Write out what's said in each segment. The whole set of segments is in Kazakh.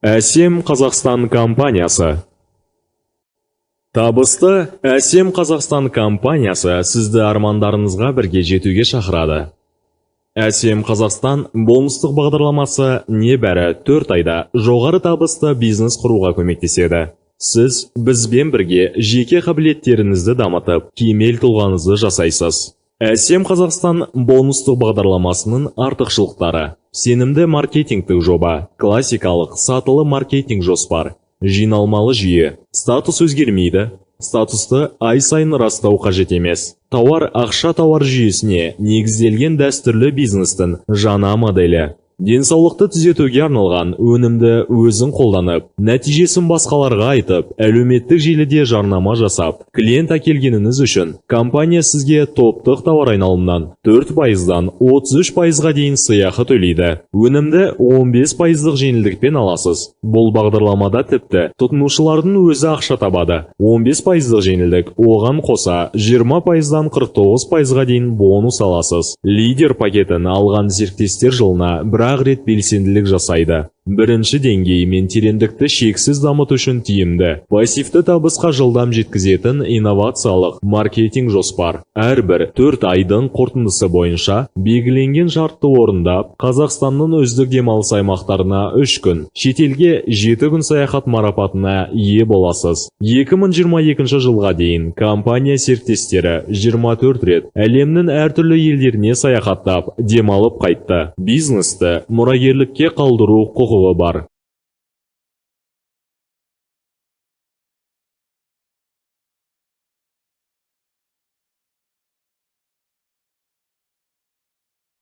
Әсем Қазақстан компаниясы. Табысты Әсем Қазақстан компаниясы сізді армандарыңызға бірге жетуге шақырады. Әсем Қазақстан бонустық бағдарламасы небәрі 4 айда жоғары табысты бизнес құруға көмектеседі. Сіз бізбен бірге жеке қабілеттеріңізді дамытып, кемел тұлғаңызды жасайсыз. Әсем Қазақстан бонустық бағдарламасының артықшылықтары: сенімді маркетингтік жоба, классикалық сатылы маркетинг жоспар, жиналмалы жүйе, статус өзгермейді, статусты ай сайын растау қажет емес. Тауар ақша тауар жүйесіне негізделген дәстүрлі бизнестің жаңа моделі. Денсаулықты түзетуге арналған өнімді өзің қолданып, нәтижесін басқаларға айтып, әлеуметтік желіде жарнама жасап, клиент әкелгеніңіз үшін компания сізге топтық тауар айналымнан 4%-дан 33%-ға дейін сыйақы төлейді. Өнімді 15%-лық жеңілдікпен аласыз. Бұл бағдарламада тіпті тұтынушылардың өзі ақша табады. 15%-лық жеңілдік, оған қоса 20%-дан 49%-ға дейін бонус аласыз. Лидер пакетін алған серіктестер жылына бір рет белсенділік жасайды. Бірінші деңгей мен тереңдікті шексіз дамыту үшін тиімді, пассивті табысқа жылдам жеткізетін инновациялық маркетинг жоспар. Әрбір 4 айдың қорытындысы бойынша белгіленген шартты орындап, Қазақстанның үздік демалыс аймақтарына 3 күн, шетелге 7 күн саяхат марапатына ие боласыз. 2022 жылға дейін компания серіктестері 24 рет әлемнің әртүрлі елдеріне саяхаттап, демалып қайтты. Бизнесті мұрагерлікке қалдыру құқығы бар.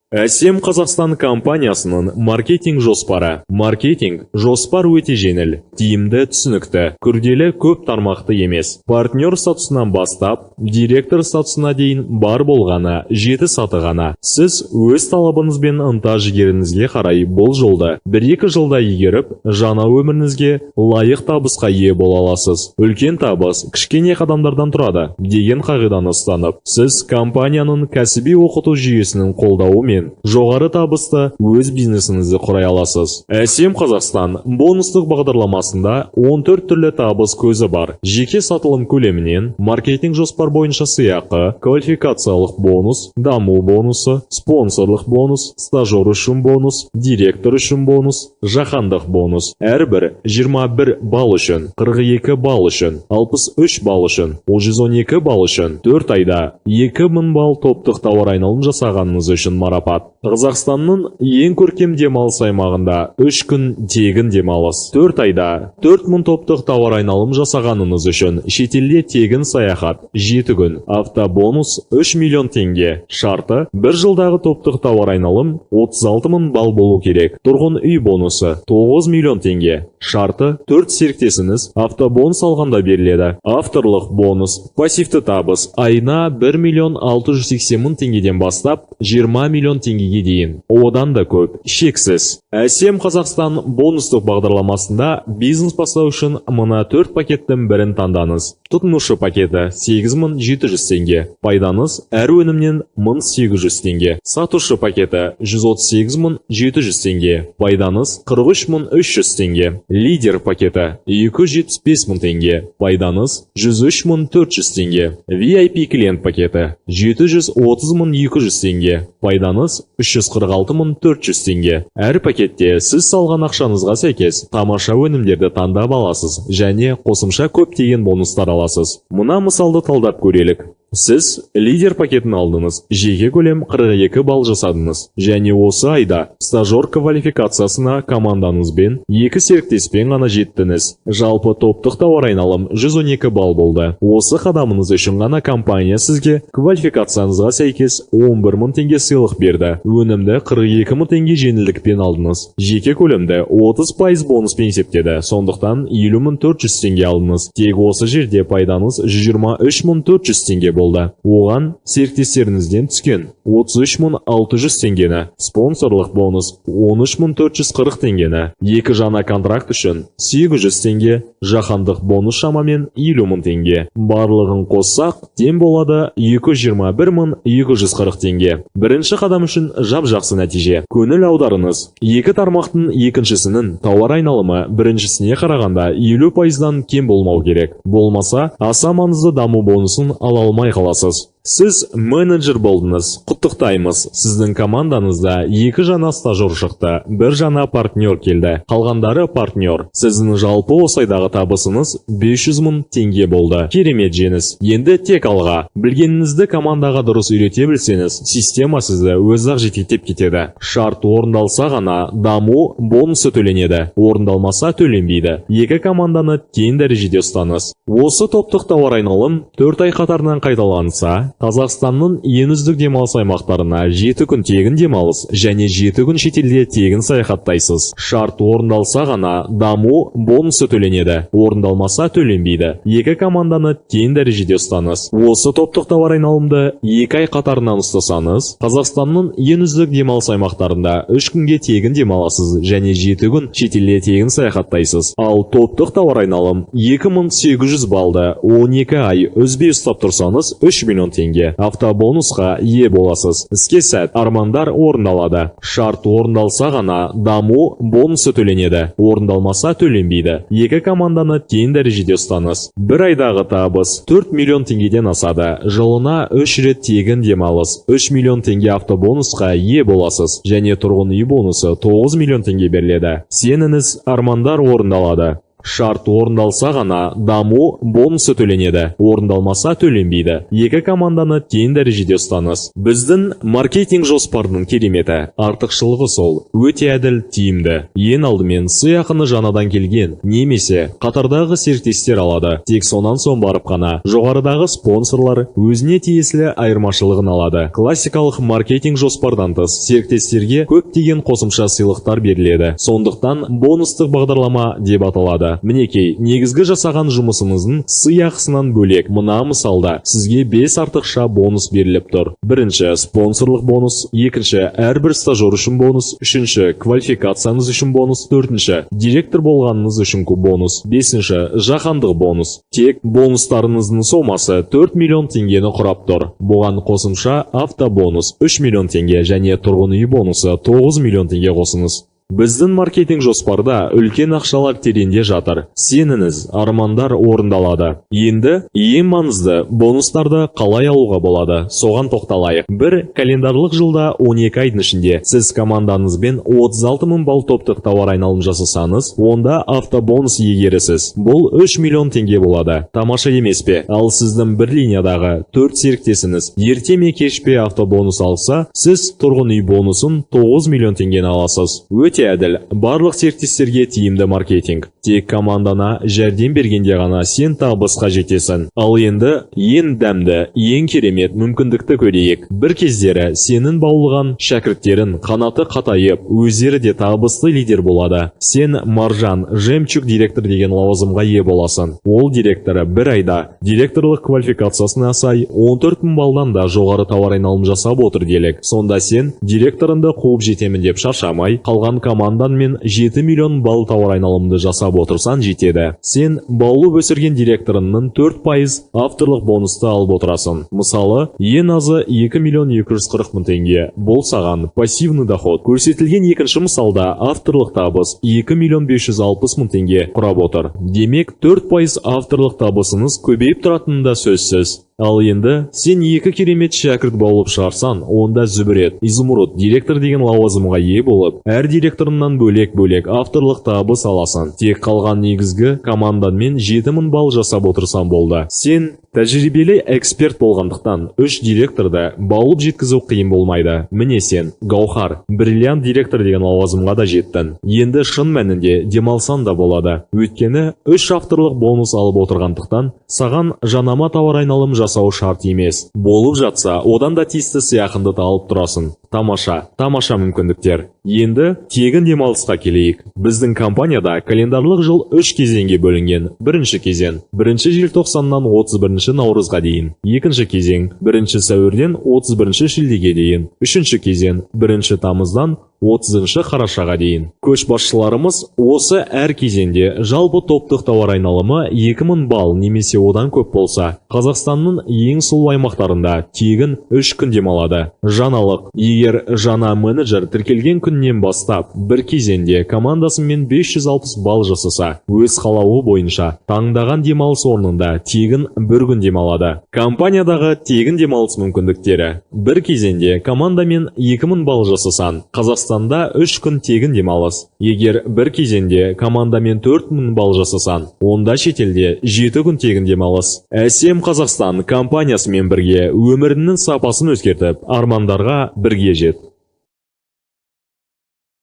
Әсем Қазақстан компаниясының маркетинг жоспары. Маркетинг жоспар өте жеңіл, тиімді, түсінікті, күрделі, көп тармақты емес. Партнер статусынан бастап, директор статусына дейін бар болғаны 7 саты ғана. Сіз өз талабыңызбен ынта-жігеріңізге қарай бұл жолды 1-2 жылда игеріп, жаңа өміріңізге лайық табысқа ие бола аласыз. Үлкен табыс кішкене қадамдардан тұрады деген қағиданы ұстанып, сіз компанияның кәсіби оқыту жүйесінің қолдауымен жоғары табысты өз бизнесіңізді құрай аласыз. Әсем Қазақстан бонустық бағдарламасында 14 түрлі табыс көзі бар. Жеке сатылым көлемінен, маркетинг жоспар бойынша сыйақы, квалификациялық бонус, даму бонусы, спонсорлық бонус, стажер үшін бонус, директор үшін бонус, жаһандық бонус. Әрбір 21 балл үшін, 42 балл үшін, 63 балл үшін, 112 балл үшін, 4 айда 2000 балл топтық тауар айналым жасағаныңыз үшін марапат. Қазақстанның ең көркем демалыс аймағында 3 күн тегін демалыс. 4 айда 4000 топтық тауар айналым жасағаныңыз үшін шетелде тегін саяхат, 7 күн, автобонус 3 миллион теңге. Шарты: 1 жылдағы топтық тауар айналым 36000 балл болу керек. Тұрғын үй бонусы 9 миллион теңге. Шарты: 4 серіктесіңіз автобонус алғанда беріледі. Авторлық бонус, пассивті табыс айына 1 миллион 680 мың теңгеден бастап 20 миллион теңгеге дейін. Одан да көп, шексіз. Әсем Қазақстан бонустық бағдарламасында бизнес бастау үшін мына 4 пакеттің бірін таңдаңыз. Тұтынушы пакеті 8700 теңге. Пайдаңыз әр өнімнен 1800 теңге. Сатушы пакеті 138700 теңге. Пайдаңыз 43300 теңге. Лидер пакеті 275 мың теңге. Пайдаңыз 13400 теңге. VIP клиент пакеті 730200 теңге. Пайдаңыз 346400 теңге. Әр пакетте сіз салған ақшаңызға сәйкес тамаша өнімдерді таңдап аласыз және қосымша көптеген бонустар аласыз. Мына мысалды талдап көрелік. Сіз лидер пакетін алдыңыз, жеке көлем 42 балл жасадыңыз және осы айда стажер квалификациясына командаңызбен 2 серіктеспен ғана жеттіңіз. Жалпы топтық тауар айналым 112 балл болды. Осы қадамыңыз үшін ғана компания сізге квалификацияңызға сәйкес 11 мың теңге сыйлық берді. Өнімді 42 мың теңге жеңілдікпен алдыңыз. Жеке көлемді 30% бонуспен есептеді. Сондықтан 70400 теңге алдыңыз. Тек осы жерде пайдаңыз 23400 теңге болды. Оған серіктестеріңізден түскен 33.600 теңгені, спонсорлық бонус 13.440 теңгені, 2 жаңа контракт үшін 800 теңге, жаһандық бонус шамамен 50.000 теңге. Барлығын қоссақ, тең болады 221.240 теңге. Бірінші қадам үшін жап-жақсы нәтиже. Көңіл аударыңыз. 2 тармақтың екіншісінің тауар айналымы біріншісіне қарағанда 50%-дан кем болмау керек. Болмаса, аса маңызды даму бонусын ала алмай қаласыз. Сіз менеджер болдыңыз. Құттықтаймыз. Сіздің командаңызда 2 жаңа стажер шықты, 1 жаңа партнер келді. Қалғандары партнер. Сіздің жалпы осы айдағы табысыңыз 500.000 теңге болды. Керемет жеңіс. Енді тек алға. Білгеніңізді командаға дұрыс үйрете білсеңіз, система сізді өз-ақ жетектеп кетеді. Шарт орындалса ғана даму бонусы төленеді. Орындалмаса төленбейді. 2 команданы тең дәрежеде ұстаныз. Осы топтық тауар айналым 4 ай қатарынан қайталанса, Қазақстанның ең үздік демалыс аймақтарына 7 күн тегін демалыс және 7 күн шетелде тегін саяхаттайсыз. Шарт орындалса ғана даму бонусы төленеді. Орындалмаса төленбейді. 2 команданы тең дәрежеде ұстаныз. Осы топтық тауар айналымды 2 ай қатарынан ұстасаңыз, Қазақстанның ең үздік демалыс аймақтарында 3 күнге тегін демаласыз және 7 күн шетелде тегін саяхаттайсыз. Ал топтық тауар айналым 2800 балды 12 ай үзбей ұстап тұрсаңыз 3 миллион теңге автобонусқа ие боласыз. Іске сәт, армандар орындалады. Шарт орындалса ғана даму бонусы төленеді. Орындалмаса төленбейді. 2 команданы тең дәрежеде ұстаныз. 1 айдағы табыс 4 миллион теңгеден асады. Жылына 3 рет тегін демалыс, 3 миллион теңге автобонусқа ие боласыз және тұрғын үй бонусы 9 миллион теңге беріледі. Сеніңіз, армандар орындалады. Шарт орындалса ғана даму бонусы төленеді. Орындалмаса төленбейді. 2 команданы тең дәрежеде ұстаныз. Біздің маркетинг жоспарының кереметі, артықшылығы сол, өте әділ, тиімді. Ең алдымен сыйақыны жаңадан келген немесе қатардағы серіктестер алады. Тек сонан соң барып қана жоғарыдағы спонсорлар өзіне тиесілі айырмашылығын алады. Классикалық маркетинг жоспардан тыс серіктестерге көптеген қосымша сыйлықтар беріледі. Сондықтан бонустық бағдарлама деп аталады. Мінекей, негізгі жасаған жұмысыңыздың сыйақысынан бөлек мына мысалда сізге 5 артықша бонус беріліп тұр. Бірінші, спонсорлық бонус, екінші, әрбір стажер үшін бонус, үшінші, квалификацияңыз үшін бонус, төртінші, директор болғаныңыз үшін бонус, бесінші, жаһандық бонус. Тек бонустарыңыздың сомасы 4 миллион теңгені құрап тұр. Бұған қосымша автобонус 3 миллион теңге және тұрғын үй бонусы 9 миллион теңге қосыңыз. Біздің маркетинг жоспарда үлкен ақшалар тереңде жатыр. Сеніңіз, армандар орындалады. Енді ең маңызды бонустарды қалай алуға болады? Соған тоқталайық. Бір календарлық жылда 12 айдың ішінде сіз командаңызбен 36.000 балл топтық тауар айналым жасасаңыз, онда автобонус иегерісіз. Бұл 3 миллион теңге болады. Тамаша емес пе? Ал сіздің бір линиядағы 4 серіктесіңіз ерте ме кеш пе автобонус алса, сіз тұрғын үй бонусын 9 миллион теңгені аласыз. Өте әділ. Барлық серіктестерге тиімді маркетинг. Тек командана жәрдем бергенде ғана сен табысқа жетесің. Ал енді ең дәмді, ең керемет мүмкіндікті көрейік. Бір кездері сенің баулыған шәкірттерін қанаты қатайып, өздері де табысты лидер болады. Сен маржан, жемчуг директор деген лауазымға ие боласың. Ол директоры бір айда директорлық квалификациясына сай 14.000 балдан да жоғары тауар айналым жасап отыр делік. Сонда сен директорынды қуып жетемін деп шаршамай, қалған командан мен 7 миллион балл тауар айналымды жасап отырсан жетеді. Сен баулып өсірген директорының 4% авторлық бонусты алып отырасың. Мысалы, ең азы 2 миллион 240 мың теңге. Бұл саған пассивный доход. Көрсетілген екінші мысалда авторлық табыс 2 миллион 560 мың теңге құрап отыр. Демек 4% авторлық табысыңыз көбейіп тұратынында сөзсіз. Ал енді сен 2 керемет шәкірт болып шығарсан, онда Зүбірет, Изумруд директор деген лауазымға ие болып, әр директорынан бөлек-бөлек авторлық табыс аласың. Тек қалған негізгі команданмен 7000 балл жасап отырсан болды. Сен тәжірибелі эксперт болғандықтан 3 директорды баулып жеткізу қиын болмайды. Міне сен, Гаухар, бриллиант директор деген лауазымға да жеттің. Енді шын мәнінде демалсан да болады. Өйткені 3 авторлық бонус алып отырғандықтан, саған жанама тауар айналым жасау шарт емес. Болып жатса, одан да тиісті сыйақынды алып тұрасың. Тамаша мүмкіндіктер. Енді тегін демалысқа келейік. Біздің компанияда календарлық жыл 3 кезеңге бөлінген. Бірінші кезең 1 желтоқсаннан 31 наурызға дейін. Екінші кезең 1 сәуірден 31 шілдеге дейін. Үшінші кезең 1 тамыздан 30 қарашаға дейін. Көшбасшыларымыз осы әр кезеңде жалпы топтық тауар айналымы 2000 балл немесе одан көп болса, Қазақстанның ең сұлу аймақтарында тегін 3 күн демалады. Жаңалық: егер жаңа менеджер тіркелген күннен бастап бір кезеңде командасымен 560 балл жасаса, өз қалауы бойынша таңдаған демалыс орнында тегін 1 күн демалады. Компаниядағы тегін демалыс мүмкіндіктері: бір кезеңде командамен 2000 балл жасасан, Қазақстанда 3 күн тегін демалыс. Егер бір кезеңде командамен 4000 балл жасасан, онда шетелде 7 күн тегін демалыс. АСМ Қазақстан компаниясымен бірге өмірінің сапасын өзгертіп, армандарға бірге жет.